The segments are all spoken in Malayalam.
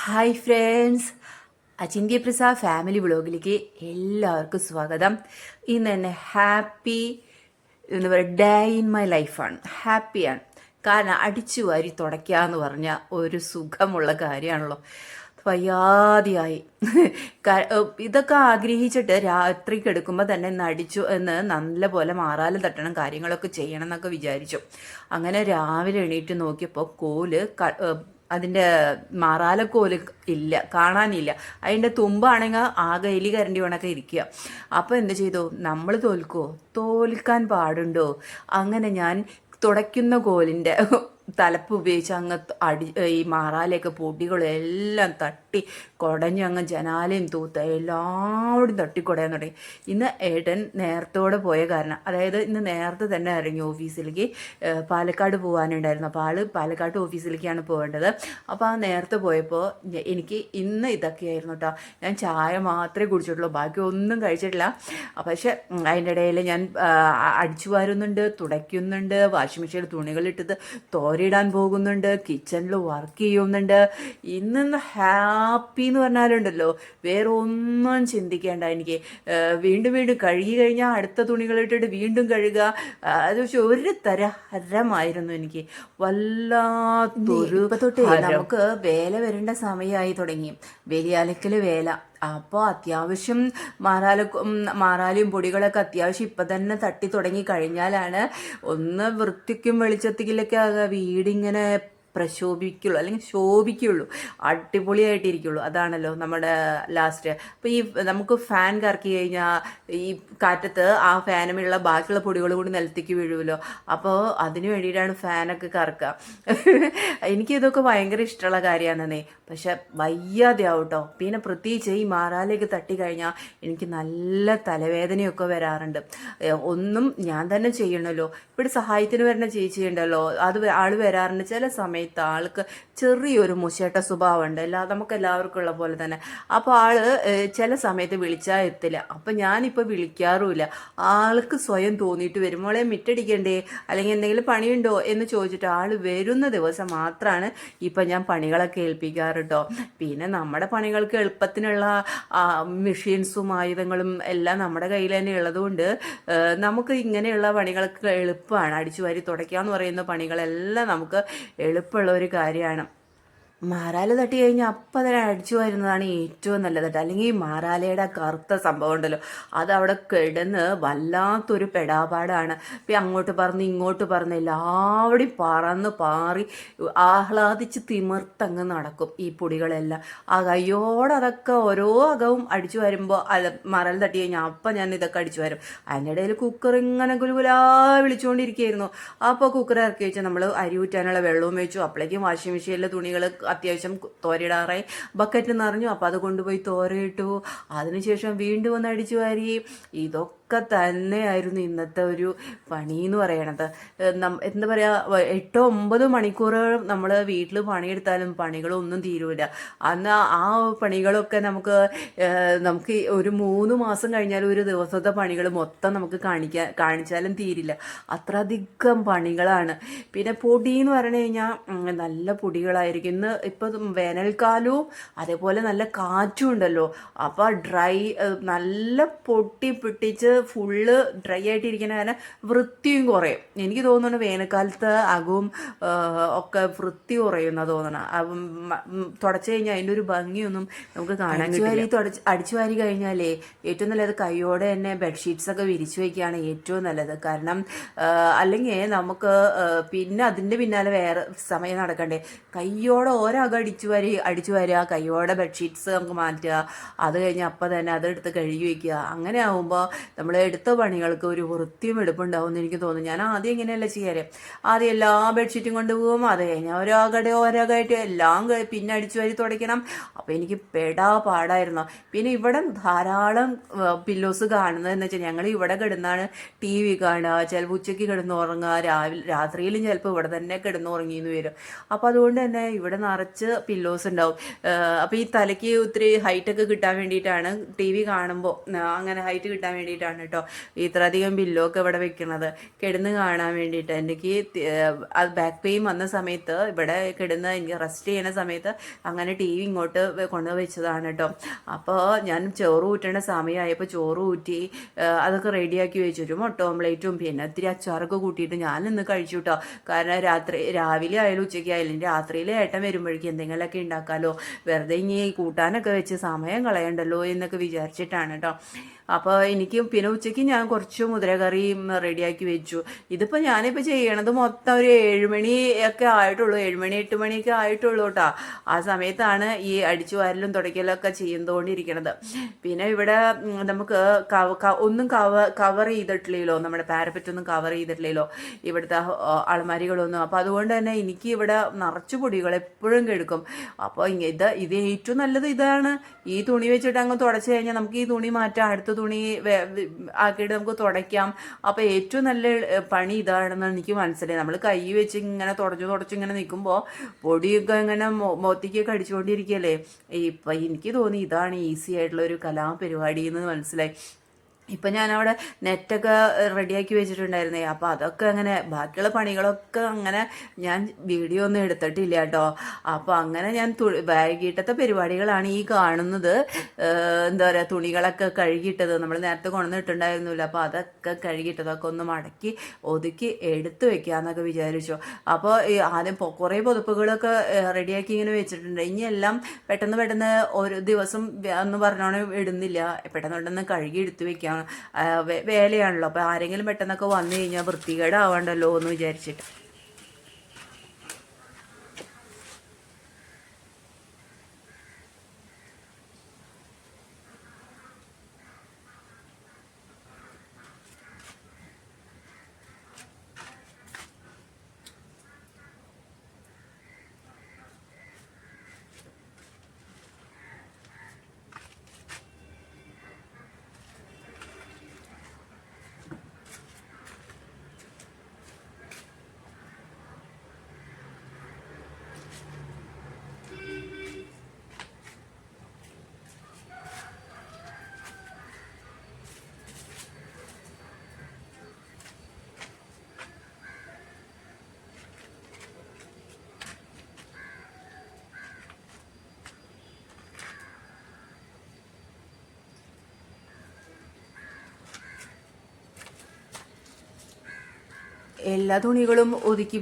Hi friends, Achintya Prasad family വ്ളോഗിലേക്ക് എല്ലാവർക്കും സ്വാഗതം. ഇന്ന് തന്നെ ഹാപ്പി എന്താ പറയുക ഡേ ഇൻ മൈ ലൈഫാണ്. ഹാപ്പിയാണ്. കാരണം അടിച്ചു വാരി തുടയ്ക്കുക എന്ന് പറഞ്ഞാൽ ഒരു സുഖമുള്ള കാര്യമാണല്ലോ. വയ്യാതെയായി ഇതൊക്കെ ആഗ്രഹിച്ചിട്ട് രാത്രി കിടക്കുമ്പോൾ തന്നെ നടിച്ചു എന്ന് നല്ല പോലെ മാറാലും തട്ടണം, കാര്യങ്ങളൊക്കെ ചെയ്യണം എന്നൊക്കെ വിചാരിച്ചു. അങ്ങനെ രാവിലെ എണീറ്റ് നോക്കിയപ്പോൾ കോല് അതിൻ്റെ മാറാലക്കോല് ഇല്ല, കാണാനില്ല. അതിൻ്റെ തുമ്പാണെങ്കിൽ ആകെ എലി കരണ്ടി കണക്കെ ഇരിക്കുക. അപ്പോൾ എന്ത് ചെയ്തു, നമ്മൾ തോൽക്കാൻ പാടുണ്ടോ? അങ്ങനെ ഞാൻ തുടയ്ക്കുന്ന കോലിൻ്റെ തലപ്പ് ഉപയോഗിച്ച് അങ്ങ് ഈ മാറാലയൊക്കെ പൊടികളും എല്ലാം തട്ടി കുടഞ്ഞ് അങ്ങ് ജനാലയും തൂത്ത എല്ലാവരും തട്ടിക്കുടയാൻ തുടങ്ങി. ഇന്ന് ഏട്ടൻ നേരത്തോടെ പോയ കാരണം, അതായത് ഇന്ന് നേരത്തെ തന്നെ ഇറങ്ങി ഓഫീസിലേക്ക്. പാലക്കാട് പോകാനുണ്ടായിരുന്നു. അപ്പോൾ പാലക്കാട് ഓഫീസിലേക്കാണ് പോകേണ്ടത്. അപ്പോൾ ആ നേരത്തെ പോയപ്പോൾ എനിക്ക് ഇന്ന് ഇതൊക്കെയായിരുന്നു കേട്ടോ. ഞാൻ ചായ മാത്രമേ കുടിച്ചിട്ടുള്ളൂ, ബാക്കി ഒന്നും കഴിച്ചിട്ടില്ല. പക്ഷെ അതിൻ്റെ ഇടയിൽ ഞാൻ അടിച്ചു വാരുന്നുണ്ട്, തുടയ്ക്കുന്നുണ്ട്, വാഷിംഗ് മെഷീനിൽ തുണികളിട്ടത് തോരിടാൻ പോകുന്നുണ്ട്, കിച്ചണിൽ വർക്ക് ചെയ്യുന്നുണ്ട്. ഇന്ന് ഹാപ്പി എന്ന് പറഞ്ഞാലുണ്ടല്ലോ, വേറെ ഒന്നും ചിന്തിക്കേണ്ട എനിക്ക്. വീണ്ടും വീണ്ടും കഴുകി കഴിഞ്ഞാൽ അടുത്ത തുണികളിട്ടിട്ട് വീണ്ടും കഴുകുക, അത് പക്ഷെ ഒരു ഹരമായിരുന്നു എനിക്ക്. വല്ലാത്തൊരു തൊട്ട് നമുക്ക് വേല വരേണ്ട സമയമായി തുടങ്ങി, വലിയലക്കൽ വേല. അപ്പോൾ അത്യാവശ്യം മാറാലയും പൊടികളൊക്കെ അത്യാവശ്യം ഇപ്പം തന്നെ തട്ടി തുടങ്ങി കഴിഞ്ഞാലാണ് ഒന്ന് വൃത്തിക്കും വെളിച്ചത്തിലൊക്കെ വീടിങ്ങനെ പ്രശോഭിക്കുള്ളൂ, അല്ലെങ്കിൽ ശോഭിക്കുള്ളൂ, അടിപൊളിയായിട്ടിരിക്കുള്ളൂ. അതാണല്ലോ നമ്മുടെ ലാസ്റ്റ്. അപ്പോൾ ഈ നമുക്ക് ഫാൻ കറക്കി കഴിഞ്ഞാൽ ഈ കാറ്റത്ത് ആ ഫാനുമുള്ള ബാക്കിയുള്ള പൊടികൾ കൂടി നിലത്തേക്ക് വീഴുമല്ലോ. അപ്പോൾ അതിന് വേണ്ടിയിട്ടാണ് ഫാനൊക്കെ കറക്കുക. എനിക്കിതൊക്കെ ഭയങ്കര ഇഷ്ടമുള്ള കാര്യമാണെന്നേ. പക്ഷെ വയ്യാതെയാവും കേട്ടോ. പിന്നെ പ്രത്യേകിച്ച് ഈ മാറാലേക്ക് തട്ടി കഴിഞ്ഞാൽ എനിക്ക് നല്ല തലവേദനയൊക്കെ വരാറുണ്ട്. ഒന്നും ഞാൻ തന്നെ ചെയ്യണമല്ലോ, ഇവിടെ സഹായത്തിന് വരുന്ന ചേച്ചി ഉണ്ടല്ലോ, അത് ആൾ വരാറുണ്ട്. ചില സമയത്ത് ആൾക്ക് ചെറിയൊരു മുശേട്ട സ്വഭാവമുണ്ട്, നമുക്ക് എല്ലാവർക്കും ഉള്ള പോലെ തന്നെ. അപ്പോൾ ചില സമയത്ത് വിളിച്ചാൽ എത്തില്ല. അപ്പം ഞാനിപ്പോൾ വിളിക്കാറുമില്ല. ആൾക്ക് സ്വയം തോന്നിയിട്ട് വരും, മോളെ മിറ്റടിക്കണ്ടേ അല്ലെങ്കിൽ എന്തെങ്കിലും പണിയുണ്ടോ എന്ന് ചോദിച്ചിട്ട് ആൾ വരുന്ന ദിവസം മാത്രമാണ് ഇപ്പം ഞാൻ പണികളൊക്കെ ഏൽപ്പിക്കാറ് കേട്ടോ. പിന്നെ നമ്മുടെ പണികൾക്ക് എളുപ്പത്തിനുള്ള മെഷീൻസും ആയുധങ്ങളും എല്ലാം നമ്മുടെ കയ്യിൽ തന്നെ ഉള്ളതുകൊണ്ട് നമുക്ക് ഇങ്ങനെയുള്ള പണികൾക്ക് എളുപ്പമാണ്. അടിച്ചു വാരി തുടയ്ക്കുക എന്ന് പറയുന്ന പണികളെല്ലാം നമുക്ക് എളുപ്പമുള്ള ഒരു കാര്യമാണ്. മാറാല തട്ടി കഴിഞ്ഞാൽ അപ്പം തന്നെ അടിച്ചു വരുന്നതാണ് ഏറ്റവും നല്ലത്. അല്ലെങ്കിൽ ഈ മാറാലയുടെ കറുത്ത സംഭവം ഉണ്ടല്ലോ, അതവിടെ കിടന്ന് വല്ലാത്തൊരു പെടാപാടാണ്. ഇപ്പം അങ്ങോട്ട് പറന്ന് ഇങ്ങോട്ട് പറന്ന് എല്ലാവരുടെയും പറന്ന് പാറി ആഹ്ലാദിച്ച് തിമിർത്തങ്ങ് നടക്കും ഈ പൊടികളെല്ലാം. ആ കയ്യോടെ അതൊക്കെ ഓരോ അകവും അടിച്ചു വരുമ്പോൾ മാറാല തട്ടി കഴിഞ്ഞാൽ അപ്പം ഞാൻ ഇതൊക്കെ അടിച്ചു വരും. അതിൻ്റെ ഇടയിൽ കുക്കർ ഇങ്ങനെ ഗുലുഗുലാ വിളിച്ചുകൊണ്ടിരിക്കുകയായിരുന്നു. അപ്പോൾ കുക്കർ ഇറക്കി വെച്ച് നമ്മൾ അരി ഊറ്റാനുള്ള വെള്ളവും വെച്ചു. അപ്പോഴേക്കും വാഷിംഗ് മെഷീനിലെ തുണികൾ അത്യാവശ്യം തോരയിടാറായി. ബക്കറ്റ് നിറഞ്ഞു. അപ്പോൾ അത് കൊണ്ടുപോയി തോരയിട്ടു. അതിനുശേഷം വീണ്ടും ഒന്ന് അടിച്ചു വാരി. ഇതൊക്കെ തന്നെയായിരുന്നു ഇന്നത്തെ ഒരു പണി എന്ന് പറയണത്. എന്താ പറയുക, 8-9 മണിക്കൂർ നമ്മൾ വീട്ടിൽ പണിയെടുത്താലും പണികളൊന്നും തീരൂല. അന്ന് ആ പണികളൊക്കെ നമുക്ക് ഒരു 3 മാസം കഴിഞ്ഞാൽ ഒരു ദിവസത്തെ പണികൾ മൊത്തം നമുക്ക് കാണിച്ചാലും തീരില്ല, അത്രയധികം പണികളാണ്. പിന്നെ പൊടി എന്ന് പറഞ്ഞു കഴിഞ്ഞാൽ നല്ല പൊടികളായിരിക്കും. ഇപ്പം വേനൽക്കാലവും അതേപോലെ നല്ല കാറ്റും ഉണ്ടല്ലോ. അപ്പോൾ നല്ല പൊട്ടി പിട്ടിച്ച് ഫുള്ള് ഡ്രൈ ആയിട്ടിരിക്കുന്ന കാരണം വൃത്തിയും കുറയും. എനിക്ക് തോന്നുന്നു വേനൽക്കാലത്ത് അകവും ഒക്കെ വൃത്തി കുറയുന്ന തോന്നണം. തുടച്ചു കഴിഞ്ഞാൽ അതിൻ്റെ ഒരു ഭംഗിയൊന്നും നമുക്ക് കാണാൻ കിട്ടില്ല. അടിച്ചു വാരി കഴിഞ്ഞാലേ ഏറ്റവും നല്ലത് കൈയോടെ തന്നെ ബെഡ്ഷീറ്റ്സൊക്കെ വിരിച്ചു വയ്ക്കുകയാണ് ഏറ്റവും നല്ലത്. കാരണം അല്ലെങ്കിൽ നമുക്ക് പിന്നെ അതിൻ്റെ പിന്നാലെ വേറെ സമയം നടക്കണ്ടേ. കയ്യോടെ ഓരോകം അടിച്ചു വരിക, കയ്യോടെ ബെഡ്ഷീറ്റ്സ് നമുക്ക് മാറ്റുക, അത് കഴിഞ്ഞ് അപ്പം തന്നെ അതെടുത്ത് കഴുകി വയ്ക്കുക. അങ്ങനെ ആകുമ്പോൾ നമ്മൾ എടുത്ത പണികൾക്ക് ഒരു വൃത്തിയും എടുപ്പുണ്ടാവും എന്ന് എനിക്ക് തോന്നുന്നു. ഞാൻ ആദ്യം ഇങ്ങനെയല്ല ചെയ്യാറ്. ആദ്യം എല്ലാ ബെഡ്ഷീറ്റും കൊണ്ടുപോകും, അത് കഴിഞ്ഞാൽ ഓരോകായിട്ട് എല്ലാം പിന്നെ അടിച്ചു വാരി തുടയ്ക്കണം. അപ്പോൾ എനിക്ക് പാടായിരുന്നു. പിന്നെ ഇവിടെ ധാരാളം പില്ലോസ് കാണുന്നത് എന്ന് വെച്ചാൽ ഞങ്ങൾ ഇവിടെ കിടന്നാണ് TV കാണുക, ചിലപ്പോൾ ഉച്ചയ്ക്ക് കിടന്നുറങ്ങുക, രാത്രിയിലും ചിലപ്പോൾ ഇവിടെ തന്നെ കിടന്നുറങ്ങിയെന്ന് വരും. അപ്പോൾ അതുകൊണ്ട് തന്നെ ഇവിടെ നിറച്ച് പില്ലോസ് ഉണ്ടാവും. അപ്പോൾ ഈ തലയ്ക്ക് ഒത്തിരി ഹൈറ്റൊക്കെ കിട്ടാൻ വേണ്ടിയിട്ടാണ്, TV കാണുമ്പോൾ അങ്ങനെ ഹൈറ്റ് കിട്ടാൻ വേണ്ടിയിട്ടാണ് വേണ്ടിയിട്ടാണ് കേട്ടോ ഇത്രയധികം ബില്ലൊക്കെ ഇവിടെ വെക്കുന്നത്, കിടന്ന് കാണാൻ വേണ്ടിയിട്ട്. എനിക്ക് ബാക്ക് പെയിൻ വന്ന സമയത്ത് ഇവിടെ കിടന്ന് എനിക്ക് റെസ്റ്റ് ചെയ്യുന്ന സമയത്ത് അങ്ങനെ ടി വി ഇങ്ങോട്ട് കൊണ്ടു വെച്ചതാണ് കേട്ടോ. അപ്പോൾ ഞാൻ ചോറ് ഊറ്റേണ്ട സമയമായപ്പോൾ ചോറ് ഊറ്റി അതൊക്കെ റെഡിയാക്കി വെച്ചു, ഒരു മുട്ട ഓംലേറ്റും പിന്നെ ഇത്തിരി അച്ചാറൊക്കെ കൂട്ടിയിട്ട് ഞാൻ ഇന്ന് കഴിച്ചു കേട്ടോ. കാരണം രാവിലെ ആയാലും ഉച്ചയ്ക്ക് ആയാലും രാത്രിയിൽ ഏട്ടൻ വരുമ്പോഴേക്കും എന്തെങ്കിലുമൊക്കെ ഉണ്ടാക്കാമല്ലോ, വെറുതെ ഇനി കൂട്ടാനൊക്കെ വെച്ച് സമയം കളയണ്ടല്ലോ എന്നൊക്കെ വിചാരിച്ചിട്ടാണ് കേട്ടോ. അപ്പോൾ എനിക്ക് പിന്നെ ഉച്ചയ്ക്ക് ഞാൻ കുറച്ച് മുതിരക്കറിയും റെഡിയാക്കി വെച്ചു. ഇതിപ്പോൾ ഞാനിപ്പോൾ ചെയ്യണത് മൊത്തം ഒരു 7 മണി ഒക്കെ ആയിട്ടുള്ളൂ, 7 മണി 8 മണിയൊക്കെ ആയിട്ടുള്ളൂ കേട്ടോ. ആ സമയത്താണ് ഈ അടിച്ചു വാരലും തുടയ്ക്കലൊക്കെ ചെയ്യുന്നതുകൊണ്ടിരിക്കണത്. പിന്നെ ഇവിടെ നമുക്ക് ഒന്നും കവർ ചെയ്തിട്ടില്ലല്ലോ, നമ്മുടെ പാരപ്പറ്റൊന്നും കവർ ചെയ്തിട്ടില്ലല്ലോ ഇവിടുത്തെ അളമാരികളൊന്നും. അപ്പോൾ അതുകൊണ്ട് തന്നെ എനിക്ക് ഇവിടെ നിറച്ച് പൊടികൾ എപ്പോഴും കെടുക്കും. അപ്പോൾ ഇത് ഏറ്റവും നല്ലത് ഇതാണ്, ഈ തുണി വെച്ചിട്ട് അങ്ങ് തുടച്ച് കഴിഞ്ഞാൽ നമുക്ക് ഈ തുണി മാറ്റാം, അടുത്ത തുണി ആക്കിയിട്ട് നമുക്ക് തുടയ്ക്കാം. അപ്പോൾ ഏറ്റവും നല്ല പണി ഇതാണെന്ന് എനിക്ക് മനസ്സിലായി. നമ്മൾ കൈ വെച്ച് ഇങ്ങനെ തുടച്ച് ഇങ്ങനെ നിൽക്കുമ്പോൾ പൊടിയൊക്കെ ഇങ്ങനെ മുഖത്തേക്കൊക്കെ അടിച്ചുകൊണ്ടിരിക്കുകയല്ലേ. ഇപ്പം എനിക്ക് തോന്നി ഇതാണ് ഈസി ആയിട്ടുള്ള ഒരു കലാപരിപാടി എന്ന് മനസ്സിലായി. ഇപ്പം ഞാനവിടെ നെറ്റൊക്കെ റെഡിയാക്കി വെച്ചിട്ടുണ്ടായിരുന്നേ. അപ്പോൾ അതൊക്കെ അങ്ങനെ ബാക്കിയുള്ള പണികളൊക്കെ അങ്ങനെ ഞാൻ വീഡിയോ ഒന്നും എടുത്തിട്ടില്ല കേട്ടോ. അപ്പോൾ അങ്ങനെ ഞാൻ വൈകിട്ടത്തെ പരിപാടികളാണ് ഈ കാണുന്നത്. എന്താ പറയുക, തുണികളൊക്കെ കഴുകിയിട്ടത് നമ്മൾ നേരത്തെ കൊണ്ടുവന്നിട്ടുണ്ടായിരുന്നില്ല. അപ്പോൾ അതൊക്കെ കഴുകിയിട്ടതൊക്കെ ഒന്ന് മടക്കി ഒതുക്കി എടുത്തു വെക്കാമെന്നൊക്കെ വിചാരിച്ചു. അപ്പോൾ ആദ്യം കുറേ പുതപ്പുകളൊക്കെ റെഡിയാക്കി ഇങ്ങനെ വെച്ചിട്ടുണ്ട്. ഇനി എല്ലാം പെട്ടെന്ന് ഒരു ദിവസം എന്ന് പറഞ്ഞോണം ഇടുന്നില്ല, പെട്ടെന്ന് കഴുകി എടുത്തു വെക്കാം. വേലയാണല്ലോ. അപ്പോൾ ആരെങ്കിലും പെട്ടെന്നൊക്കെ വന്നു കഴിഞ്ഞാൽ വൃത്തികേടാവണ്ടല്ലോ എന്ന് വിചാരിച്ചിട്ട്. എല്ലാ തുണികളും ഒതുക്കി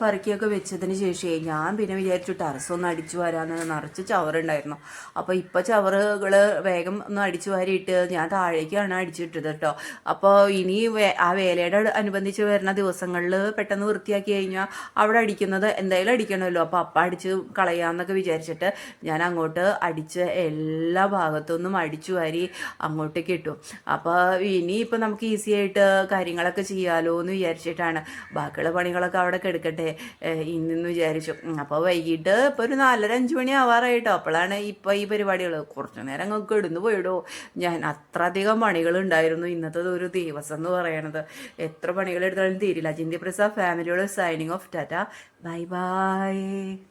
പറക്കിയൊക്കെ വെച്ചതിന് ശേഷമേ ഞാൻ പിന്നെ വിചാരിച്ചു ടെറസൊന്ന് അടിച്ചു വരാമെന്ന്. നിറച്ച് ചവറുണ്ടായിരുന്നു. അപ്പോൾ ഇപ്പോൾ ചവറുകൾ വേഗം ഒന്ന് അടിച്ചു വാരിയിട്ട് ഞാൻ താഴേക്കാണ് അടിച്ചിട്ടത് കേട്ടോ. അപ്പോൾ ഇനി ആ വേലയുടെ അനുബന്ധിച്ച് വരുന്ന ദിവസങ്ങളിൽ പെട്ടെന്ന് വൃത്തിയാക്കി കഴിഞ്ഞാൽ അവിടെ അടിക്കുന്നത് എന്തായാലും അടിക്കണമല്ലോ. അപ്പോൾ അടിച്ച് കളയാമെന്നൊക്കെ വിചാരിച്ചിട്ട് ഞാൻ അങ്ങോട്ട് അടിച്ച് എല്ലാ ഭാഗത്തുനിന്നും അടിച്ചു വാരി അങ്ങോട്ടേക്ക് ഇട്ടു. അപ്പോൾ ഇനിയിപ്പോൾ നമുക്ക് ഈസി ആയിട്ട് കാര്യങ്ങളൊക്കെ ചെയ്യാമല്ലോ എന്ന് വിചാരിച്ചിട്ടാണ്. ബാക്കിയുള്ള പണികളൊക്കെ അവിടെ കിടക്കട്ടെ ഇന്നെന്ന് വിചാരിച്ചു. അപ്പോൾ വൈകിട്ട് ഇപ്പോൾ ഒരു 4:30-5 മണി ആവാറായിട്ടോ. അപ്പോഴാണ് ഇപ്പോൾ ഈ പരിപാടികൾ. കുറച്ചു നേരം അങ്ങ് ഇടുന്നു പോയിടോ. ഞാൻ അത്രയധികം പണികളുണ്ടായിരുന്നു ഇന്നത്തെ ഒരു ദിവസം എന്ന് പറയണത്. എത്ര പണികൾ എടുത്താലും തീരില്ല. ചിന്തി പ്രസാദ് ഫാമിലിയോട് signing off. Tata, bye by.